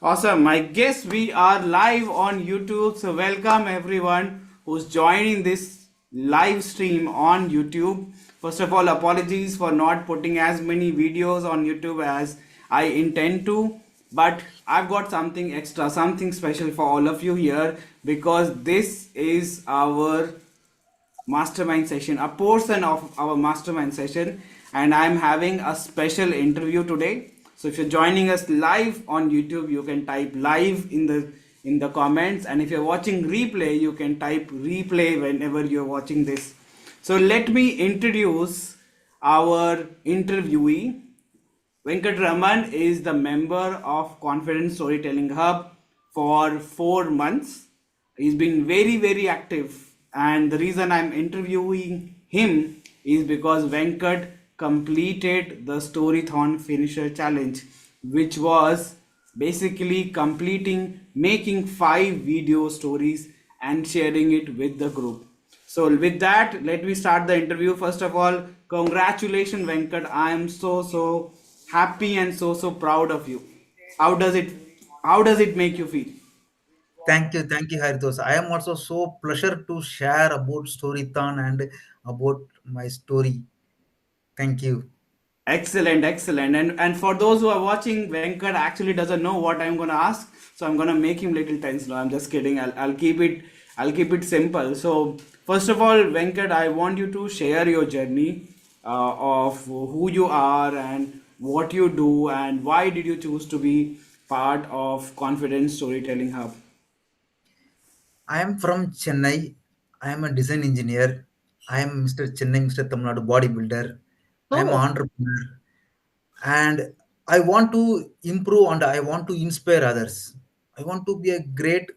Awesome. I guess we are live on YouTube. So, welcome everyone who's joining this live stream on YouTube. First of all, apologies for not putting as many videos on YouTube as I intend to. But I've got something extra, something special for all of you here because this is our mastermind session, a portion of our mastermind session, and I'm having a special interview today. So if you're joining us live on YouTube, you can type live in the comments, and if you're watching replay, you can type replay whenever you're watching this. So let me introduce our interviewee. Venkat Raman is the member of Confidence Storytelling Hub for 4 months. He's been very active, and the reason I'm interviewing him is because Venkat completed the Storython Finisher Challenge, which was basically completing making 5 video stories and sharing it with the group. So with that, let me start the interview. First of all, congratulations, Venkat. I am so happy and so proud of you. How does it how does it make you feel? Thank you, Haritosh. I am also so pleasure to share about Storython and about my story. Thank you. Excellent. And for those who are watching, Venkat actually doesn't know what I'm gonna ask, so I'm gonna make him little tense. No, I'm just kidding. I'll keep it simple. So first of all, Venkat, I want you to share your journey of who you are and what you do and why did you choose to be part of Confidence Storytelling Hub. I am from Chennai. I am a design engineer. I am Mr. Chennai, Mr. Tamil Nadu bodybuilder. I am an Oh, entrepreneur. And I want to improve and I want to inspire others. I want to be a great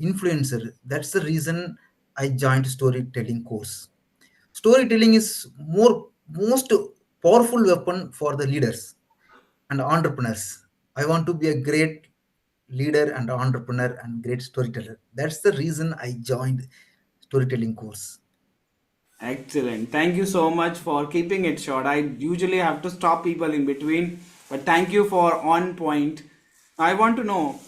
influencer. That's the reason I joined storytelling course. Storytelling is most powerful weapon for the leaders and entrepreneurs. I want to be a great leader and entrepreneur and great storyteller. That's the reason I joined storytelling course. excellent. Thank you so much for keeping it short. I usually have to stop people in between, but thank you for on point. I want to know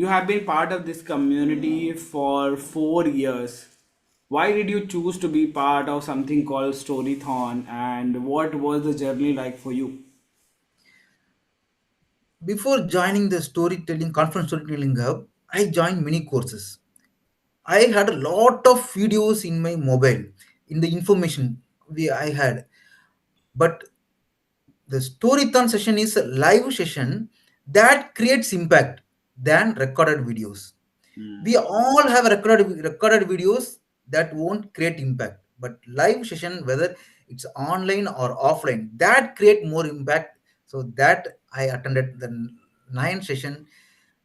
you have been part of this community for 4 years. Why did you choose to be part of something called Storython and what was the journey like for you? Before joining the storytelling conference storytelling hub, I joined many courses. I had a lot of videos in my mobile in the information I had, but the storython session is a live session that creates impact than recorded videos. We all have recorded videos that won't create impact, but live session, whether it's online or offline, that create more impact. So that I attended the 9 session,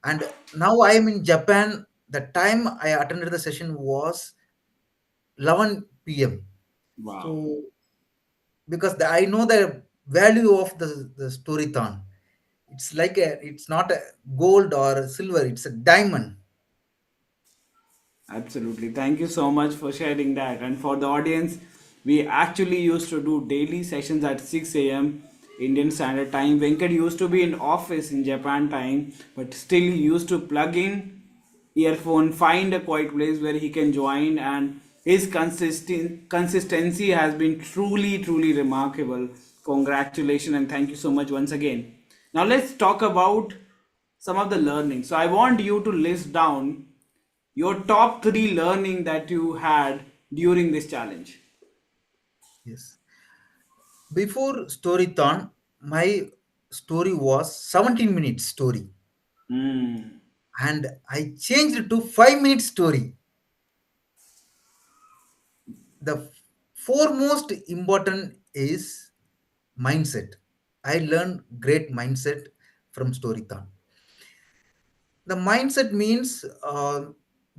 and now I am in Japan. The time I attended the session was 11 p.m. Wow. So because I know the value of the storython. It's not a gold or silver, it's a diamond. Absolutely. Thank you so much for sharing that. And for the audience, we actually used to do daily sessions at 6 a.m. Indian Standard Time. Venkat used to be in office in Japan time, but still he used to plug in earphone, find a quiet place where he can join, and his consistency has been truly remarkable. Congratulations and thank you so much once again. Now let's talk about some of the learning. So I want you to list down your top three learning that you had during this challenge. Yes. Before Storython, my story was 17 minutes story, Hmm. and I changed it to 5 minute story. The foremost important is mindset. I learned great mindset from Storython. The mindset means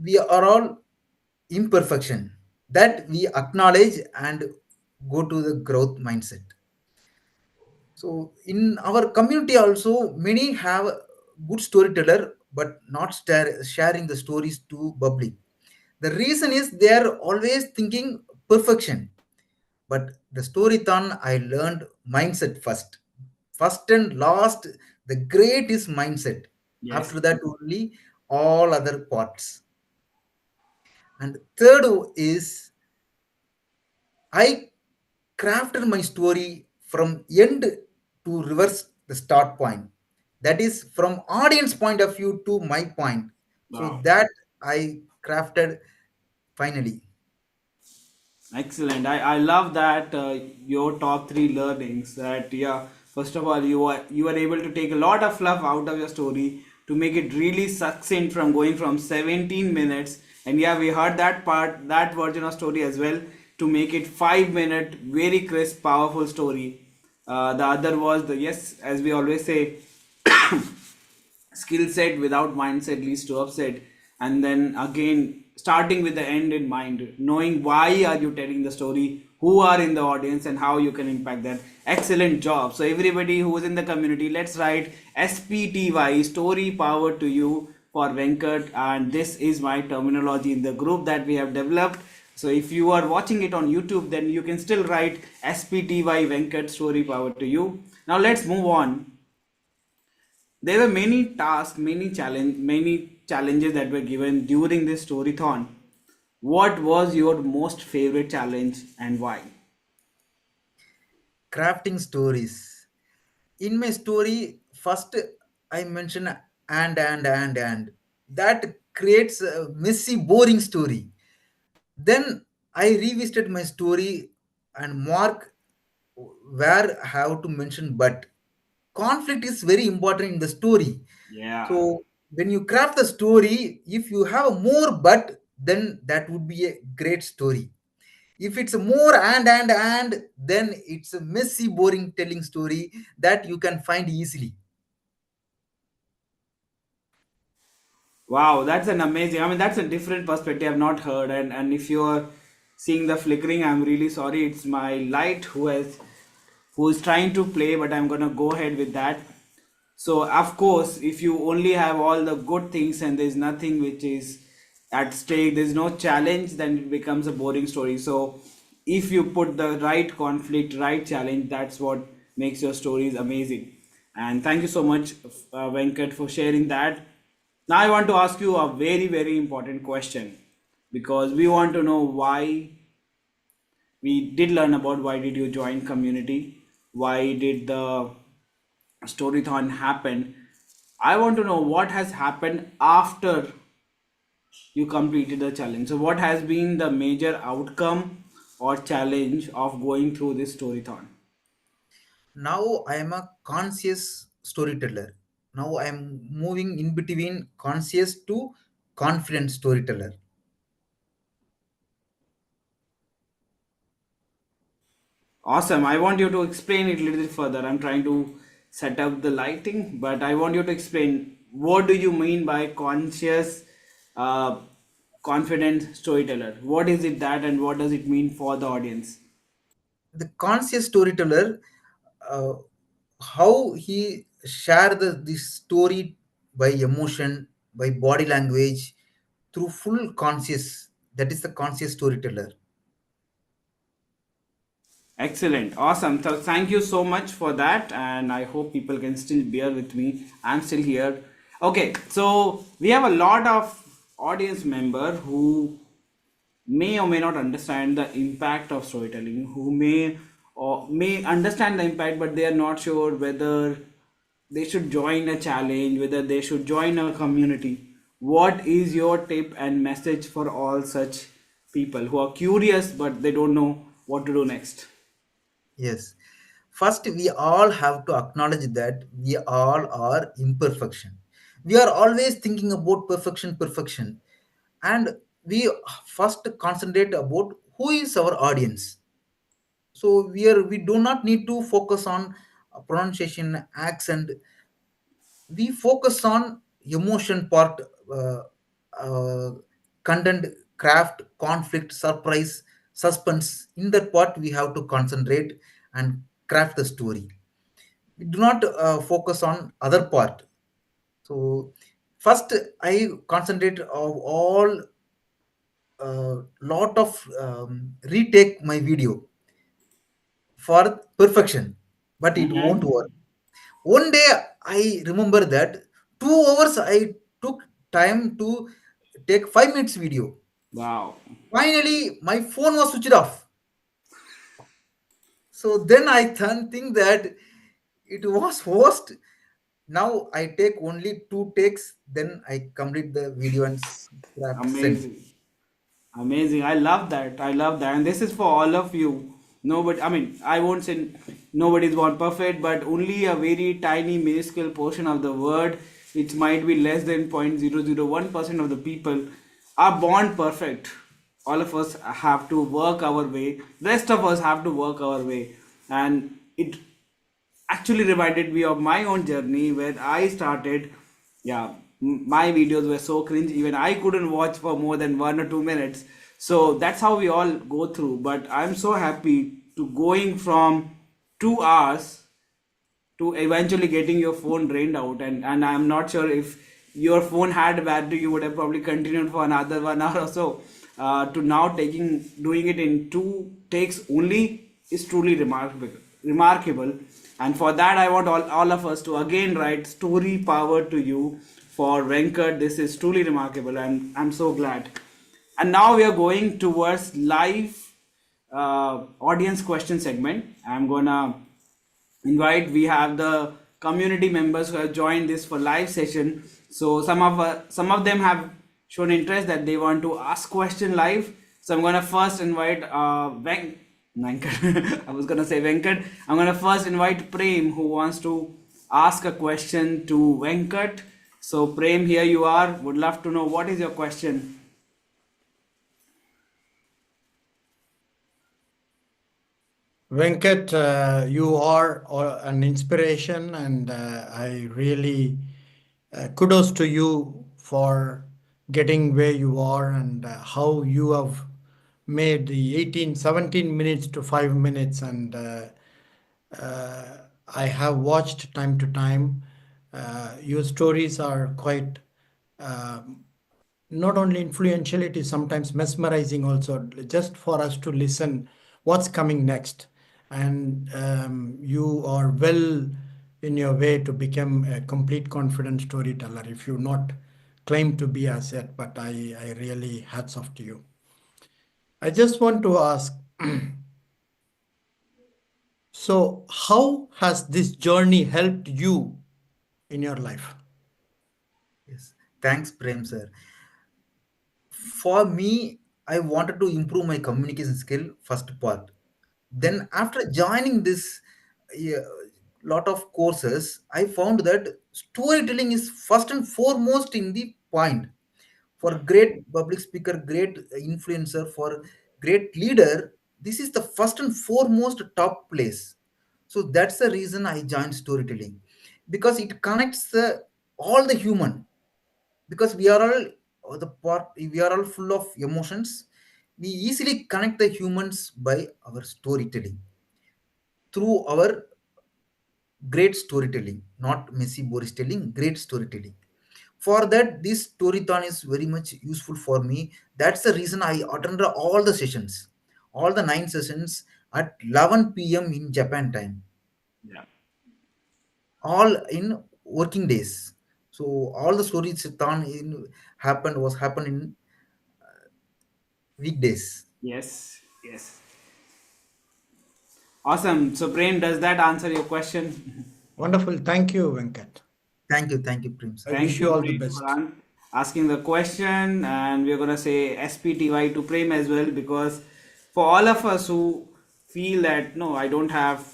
we are all imperfection that we acknowledge and go to the growth mindset. So in our community also, many have good storyteller, but not sharing the stories to public. The reason is they are always thinking perfection. But the storython, I learned mindset first. First and last, The great is mindset. Yes. After that only all other parts. And third is I crafted my story from end to reverse the start point. That is from audience point of view to my point. So Wow. that I crafted finally. Excellent. I love that your top three learnings. That yeah, first of all, you are able to take a lot of fluff out of your story to make it really succinct from going from 17 minutes. And yeah, we heard that part, that version of story as well, to make it 5 minute, very crisp, powerful story. The other was the yes, as we always say, skill set without mindset leads to upset. And then again, starting with the end in mind, knowing why are you telling the story, who are in the audience, and how you can impact that. Excellent job. So everybody who is in the community, let's write SPTY, story power to you, for Venkat. And this is my terminology in the group that we have developed. So if you are watching it on YouTube, then you can still write SPTY Venkat, story power to you. Now let's move on. There were many tasks, many challenges that were given during this storython. What was your most favorite challenge and why? Crafting stories. In my story, first I mention and. That creates a messy, boring story. Then I revisited my story and mark where I have to mention but. Conflict is very important in the story. Yeah. So when you craft the story, if you have more but, then that would be a great story. If it's more and, then it's a messy, boring telling story that you can find easily. Wow, that's an amazing. I mean, that's a different perspective I've not heard. And if you're seeing the flickering, I'm really sorry. It's my light who is trying to play, but I'm gonna go ahead with that. So of course, if you only have all the good things and there's nothing which is at stake, there's no challenge, then it becomes a boring story. So if you put the right conflict, right challenge, that's what makes your stories amazing. And thank you so much, Venkat, for sharing that. Now I want to ask you a very, very important question, because we want to know why. We did learn about why did you join community, why did the storython happen. I want to know what has happened after you completed the challenge. So what has been the major outcome or challenge of going through this storython? Now I am a conscious storyteller. Now I am moving in between conscious to confident storyteller. Awesome. I want you to explain it a little bit further. I'm trying to set up the lighting, but I want you to explain what do you mean by conscious, uh, confident storyteller? What is it that, and what does it mean for the audience? The conscious storyteller, uh, how he share this story by emotion, by body language, through full conscious. That is the conscious storyteller. Excellent. Awesome. So thank you so much for that. And I hope people can still bear with me. I'm still here. Okay. So we have a lot of audience member who may or may not understand the impact of storytelling, who may or may understand the impact, but they are not sure whether they should join a challenge, whether they should join a community. What is your tip and message for all such people who are curious but they don't know what to do next? Yes. First, we all have to acknowledge that we all are imperfection. We are always thinking about perfection, perfection. And we first concentrate about who is our audience. So we do not need to focus on pronunciation, accent. We focus on emotion part, uh, uh, content, craft, conflict, surprise, suspense. In that part, we have to concentrate and craft the story. We do not focus on other part. So first, I concentrate of all lot of retake my video for perfection, but it won't Mhm. work. One day I remember that 2 hours I took time to take 5 minutes video. Wow. Finally, my phone was switched off. So then I think that it was worst. Now I take only 2 takes, then I complete the video and send. Amazing. Amazing. I love that. I love that. And this is for all of you. Nobody, I mean, I won't say nobody's born perfect, but only a very tiny, minuscule portion of the word, which might be less than 0.001% of the people, are born perfect. All of us have to work our way. Rest of us have to work our way. And it actually reminded me of my own journey where I started. Yeah, my videos were so cringe, even I couldn't watch for more than 1 or 2 minutes. So that's how we all go through. But I'm so happy to going from 2 hours to eventually getting your phone drained out. And I'm not sure if your phone had battery, you would have probably continued for another 1 hour or so. To now taking doing it in 2 takes only is truly remarkable. And for that I want all of us to again write story power to you for Venkat. This is truly remarkable and I'm so glad. And now we are going towards live audience question segment. I'm gonna invite, we have the community members who have joined this for live session. So some of them have shown interest that they want to ask question live. So I'm gonna first invite Venkat. I was gonna say Venkat. I'm gonna first invite Prem, who wants to ask a question to Venkat. So Prem, here you are, would love to know what is your question. Venkat, you are an inspiration, and I really kudos to you for getting where you are and how you have made the 17 minutes to 5 minutes. And I have watched time to time. Your stories are quite not only influential, it is sometimes mesmerizing also, just for us to listen what's coming next. And you are well in your way to become a complete confident storyteller, if you not claim to be as yet, but I really hats off to you. I just want to ask, so how has this journey helped you in your life? Yes. Thanks, Prem sir. For me, I wanted to improve my communication skill, first part. Then after joining this lot of courses, I found that storytelling is first and foremost in the point. For great public speaker, great influencer, for great leader, this is the first and foremost top place. So that's the reason I joined storytelling, because it connects all the human, because we are all the part, we are all full of emotions. We easily connect the humans by our storytelling, through our great storytelling, not messy boris telling, great storytelling. For that, this storython is very much useful for me. That's the reason I attended all the sessions, all the 9 sessions at 11 p.m. in Japan time, Yeah. all in working days. So all the storython in happened in weekdays. Yes. Yes. Awesome. So Prem, does that answer your question? Wonderful. Thank you, Venkat. Thank you, Prim I sir. Thank wish you, you all the Prem, for best. asking the question. And we're going to say SPTY to Prem as well, because for all of us who feel that, no, I don't have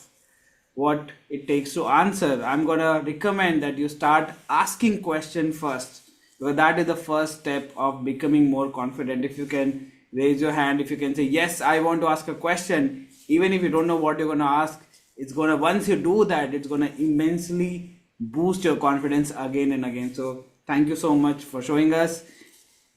what it takes to answer, I'm going to recommend that you start asking question first, because that is the first step of becoming more confident. If you can raise your hand, if you can say, yes, I want to ask a question, even if you don't know what you're going to ask, it's going to, once you do that, it's going to immensely boost your confidence again and again. So thank you so much for showing us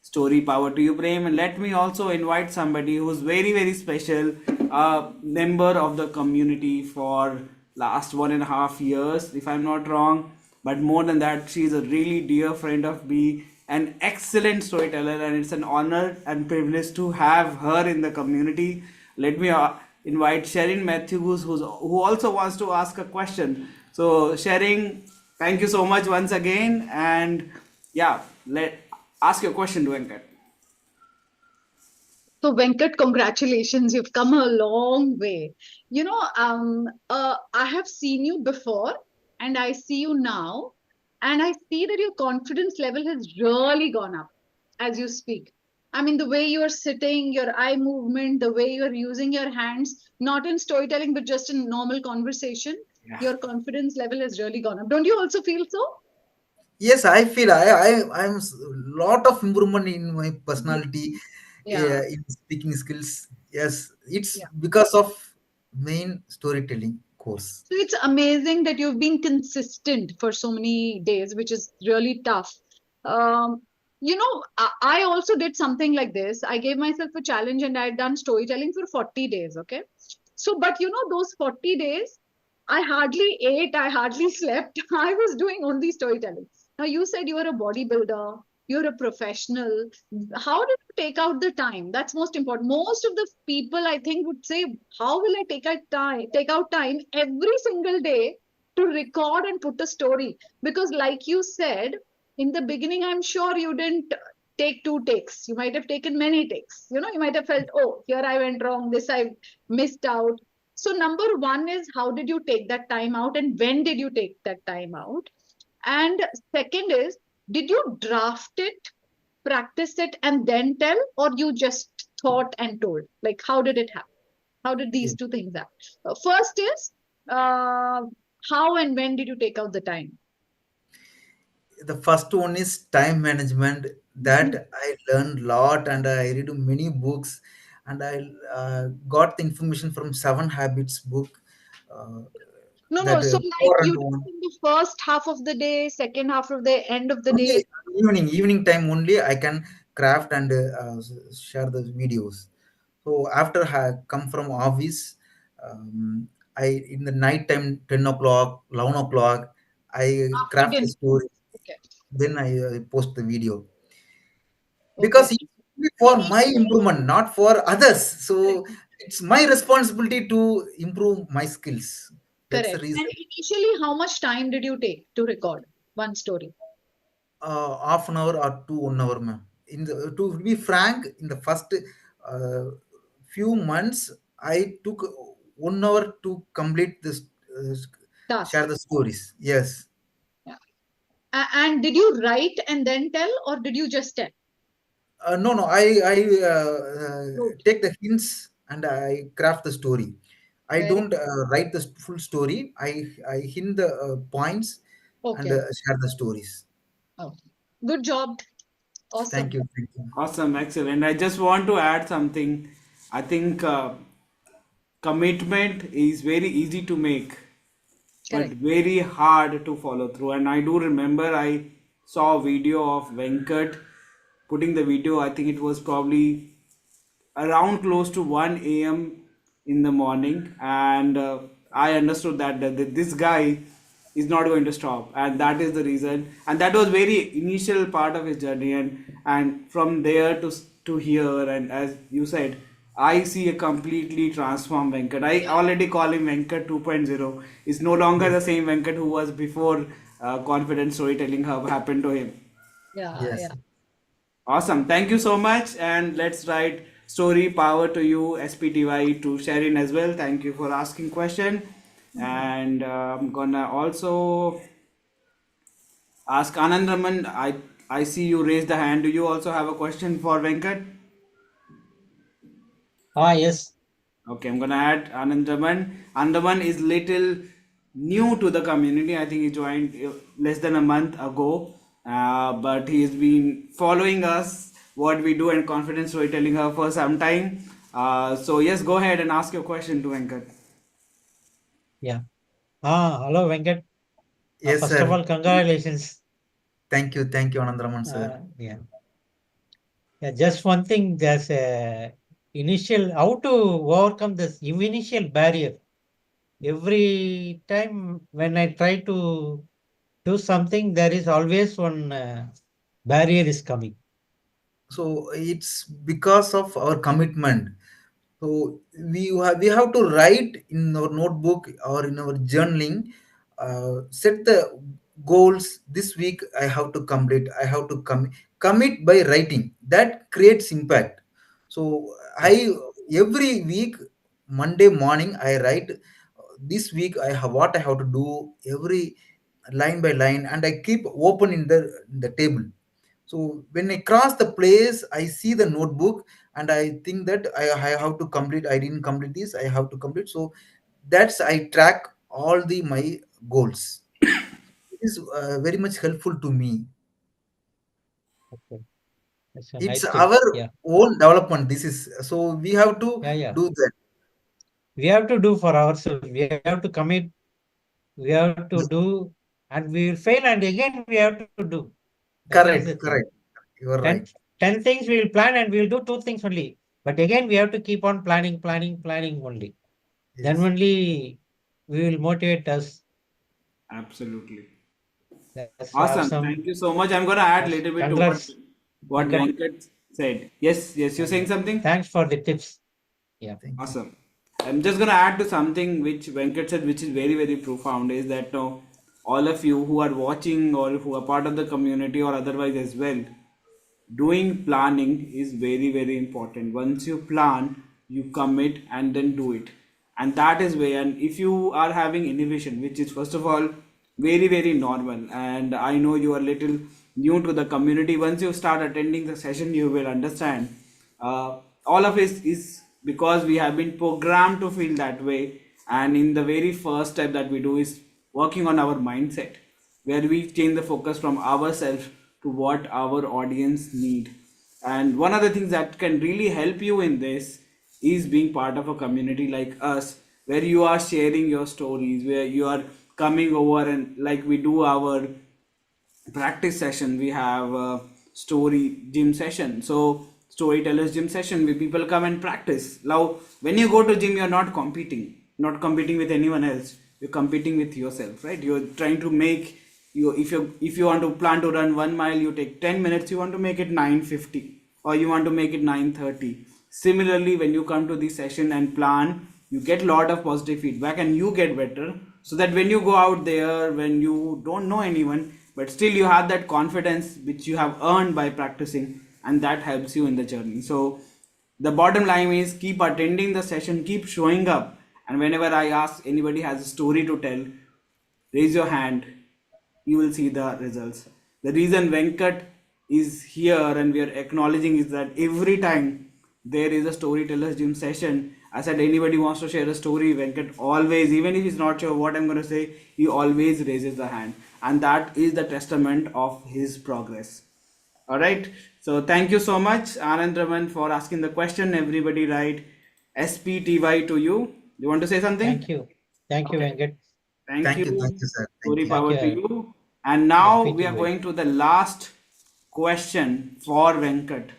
story power to you, Prem. And let me also invite somebody who's very very special, a member of the community for last 1.5 years, if I'm not wrong. But more than that, she's a really dear friend of me, an excellent storyteller, and it's an honor and privilege to have her in the community. Let me invite Sherin Matthews, who also wants to ask a question. So Sherin, Thank you so much once again. And yeah, let ask your question to Venkat. So, Venkat, congratulations. You've come a long way. I have seen you before and I see you now, and I see that your confidence level has really gone up as you speak. I mean, the way you are sitting, your eye movement, the way you're using your hands, not in storytelling, but just in normal conversation, Yeah. your confidence level has really gone up. Don't you also feel so? Yes, I feel I'm lot of improvement in my Ye- personality, Yeah. in speaking skills. Yes, it's Yeah. because of main storytelling course. So it's amazing that you've been consistent for so many days, which is really tough. Um, I also did something like this. I gave myself a challenge and I had done storytelling for 40 days. Okay. So, but those 40 days, I hardly ate, I hardly slept. I was doing only storytelling. Now, you said you are a bodybuilder, you're a professional. How did you take out the time? That's most important. Most of the people, I think, would say, how will I take out time every single day to record and put a story? Because like you said in the beginning, I'm sure you didn't take two takes. You might have taken many takes. You might have felt, oh, here I went wrong, this I missed out. So number one is, how did you take that time out and when did you take that time out? And second is, did you draft it, practice it, and then tell, or you just thought and told? Like, how did it happen? How did these two things happen? First is, uh, how and when did you take out the time? The first one is time management, Mhm. that I learned a lot and I read many books, and I got the information from Seven Habits book, uh, No, no. that So, like, four and you did one. it in the first half of the day, second half of the end of the Only day. evening time only I can craft and share the videos. So after I come from office, I in the night time 10 o'clock 11 o'clock I After craft the dinner. story, Okay. then I post the video, because Okay. it's only for my improvement, not for others. So Correct. it's my responsibility to improve my skills. That's the Correct. reason. And initially, how much time did you take to record one story? Half an hour or to 1 hour, ma'am. To be frank, in the first few months I took 1 hour to complete this, uh, share Task. the stories. Yes. Yeah. And did you write and then tell, or did you just tell? No, no, I Wrote. take the hints and I craft the story. I Very don't write the full story. I hint the points and okay. share the stories. Okay. Good job. Thank Awesome. you, thank you. Awesome, excellent. I just want to add something. I think commitment is very easy to make, but Correct. very hard to follow through. And I do remember I saw a video of Venkat putting the video. I think it was probably around close to 1 a.m. in the morning, and I understood that this guy is not going to stop, and that is the reason. And that was very initial part of his journey, and from there to here, and as you said, I see a completely transformed Venkat. I already call him Venkat 2.0. Is no longer Yes, the same Venkat who was before confident storytelling hub happened to him. Yeah. yes. Yeah. Awesome. Thank you so much. And let's write story power to you, SPTY, to Sharon as well. Thank you for asking question. And I'm gonna also ask Anand Raman. I see you raise the hand. Do you also have a question for Venkat? Ah, yes. Okay, I'm gonna add Anandaman. Andaman is little new to the community. I think he joined less than a month ago, but he's been following us, what we do, and confidence storytelling her for some time. So yes, go ahead and ask your question to Venkat. Yeah. Hello, Venkat. Yes, First of sir. all, congratulations. Thank you, Anandraman, sir. Yeah. Yeah. Just one thing, there's a initial, how to overcome this initial barrier. Every time when I try to do something, there is always one barrier is coming. So it's because of our commitment. So we have to write in our notebook or in our journaling, set the goals. This week I have to complete, I have to commit by writing. That creates impact. So I, every week, Monday morning I write, this week I have what I have to do, every line by line, and I keep open in the table. So when I cross the place, I see the notebook and I think that I have to complete, I didn't complete this, I have to complete. So that's, I track all the my goals. It is very much helpful to me. Okay. That's a It's nice tip. our Yeah. own development. This is, so we have to Yeah. Yeah. do that. We have to do for ourselves. We have to commit. We have to do, and we will fail, and again we have to do. That is the thing. Correct, correct. You are 10, right. 10 things we will plan, and we will do 2 things only. But again, we have to keep on planning, planning, planning only. Then Yes. only we will motivate us. Absolutely. That's Awesome. awesome. Thank you so much. I'm gonna add a little bit to Congrats, what Venkat. Venkat said. Yes, yes, you're saying something? Thanks for the tips. Yeah. Thank you. Awesome. I'm just gonna add to something which Venkat said, which is very, very profound, is that all of you who are watching or who are part of the community or otherwise as well, doing planning is very, very important. Once you plan, you commit and then do it, and that is where. And if you are having inhibition, which is first of all very, very normal, and I know you are little new to the community, once you start attending the session you will understand. All of this is because we have been programmed to feel that way, and in the very first step that we do is working on our mindset, where we change the focus from ourselves to what our audience need. And one of the things that can really help you in this is being part of a community like us, where you are sharing your stories, where you are coming over, and like we do our practice session, we have a story gym session, so storytellers gym session where people come and practice. Now when you go to gym, you're not competing with anyone else, you're competing with yourself, right? You're trying to make you, if you want to plan to run 1 mile, you take 10 minutes, you want to make it 9:50 or you want to make it 9:30. Similarly, when you come to this session and plan, you get a lot of positive feedback and you get better, so that when you go out there, when you don't know anyone, but still you have that confidence which you have earned by practicing, and that helps you in the journey. So the bottom line is, keep attending the session, keep showing up, and whenever I ask anybody has a story to tell, raise your hand, you will see the results. The reason Venkat is here and we are acknowledging is that every time there is a storyteller's gym session, I said anybody wants to share a story, Venkat always, even if he's not sure what I'm going to say, he always raises the hand. And that is the testament of his progress. All right. So thank you so much, Anand Raman, for asking the question. Everybody write SPTY to you. You want to say something? Thank you. Thank you, Okay. Venkat. Thank Thank you. you, sir. Thank Story you. Thank power to you, you. And now we are SPTY. going to the last question for Venkat.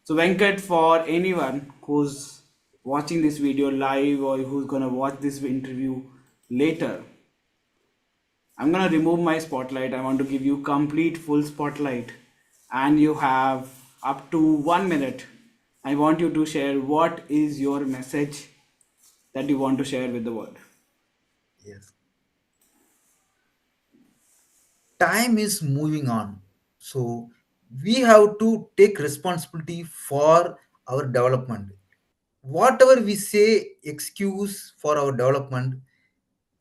So Venkat, for anyone who's watching this video live or who's gonna watch this interview later, I'm gonna remove my spotlight. I want to give you complete full spotlight, and you have up to 1 minute. I want you to share what is your message that you want to share with the world. Yes. Time is moving on. So we have to take responsibility for our development. Whatever we say excuse for our development,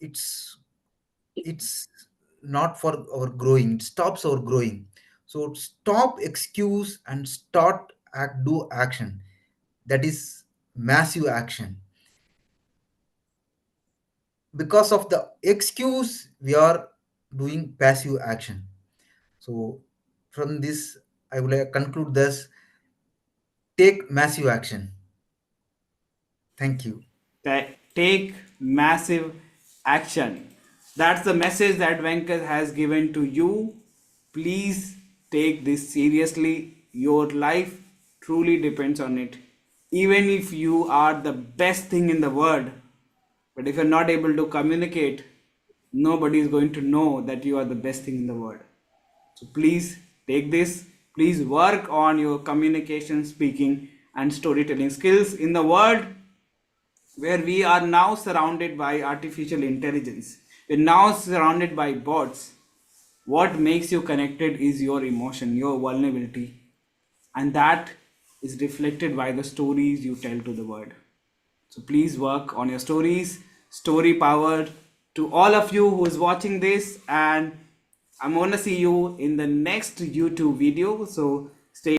it's it's not for our growing, it stops our growing. So stop excuse and start do action. That is massive action. Because of the excuse, we are doing passive action. So from this, I will conclude this: take massive action. Thank you. Take massive action. That's the message that Venkat has given to you. Please take this seriously. Your life truly depends on it. Even if you are the best thing in the world, but if you're not able to communicate, nobody is going to know that you are the best thing in the world. So please take this. Please work on your communication, speaking, and storytelling skills in the world where we are now surrounded by artificial intelligence. We're now surrounded by bots. What makes you connected is your emotion, your vulnerability, and that is reflected by the stories you tell to the world. So please work on your stories. Story power to all of you who is watching this, and I'm gonna see you in the next YouTube video. So